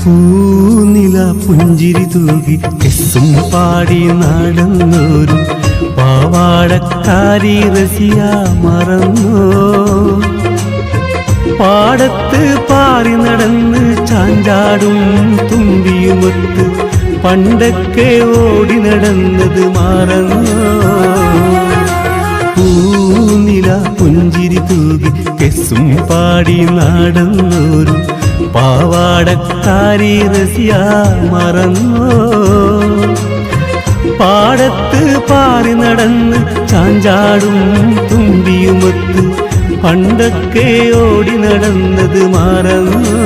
പൂനില പുഞ്ചിരി തൂകി കെസ്സും പാടി നടന്നോരും പാവാടക്കാരി റസിയ മറന്നോ? പാടത്ത് പാറി നടന്ന് ചാഞ്ചാടും തുമ്പിയുമൊത്ത് പണ്ടൊക്കെ ഓടി നടന്നത് മറന്നോ? പൂനില പുഞ്ചിരി തൂകി കെസ്സും പാടി നടന്നോരും പാവാടക്കാരി റസിയ മറന്നോ? പാടത്ത് പാറി നടന്ന് ചാഞ്ചാടും തുമ്പിയുമൊത്ത് പണ്ടൊക്കെ ഓടി നടന്നത് മറന്നോ?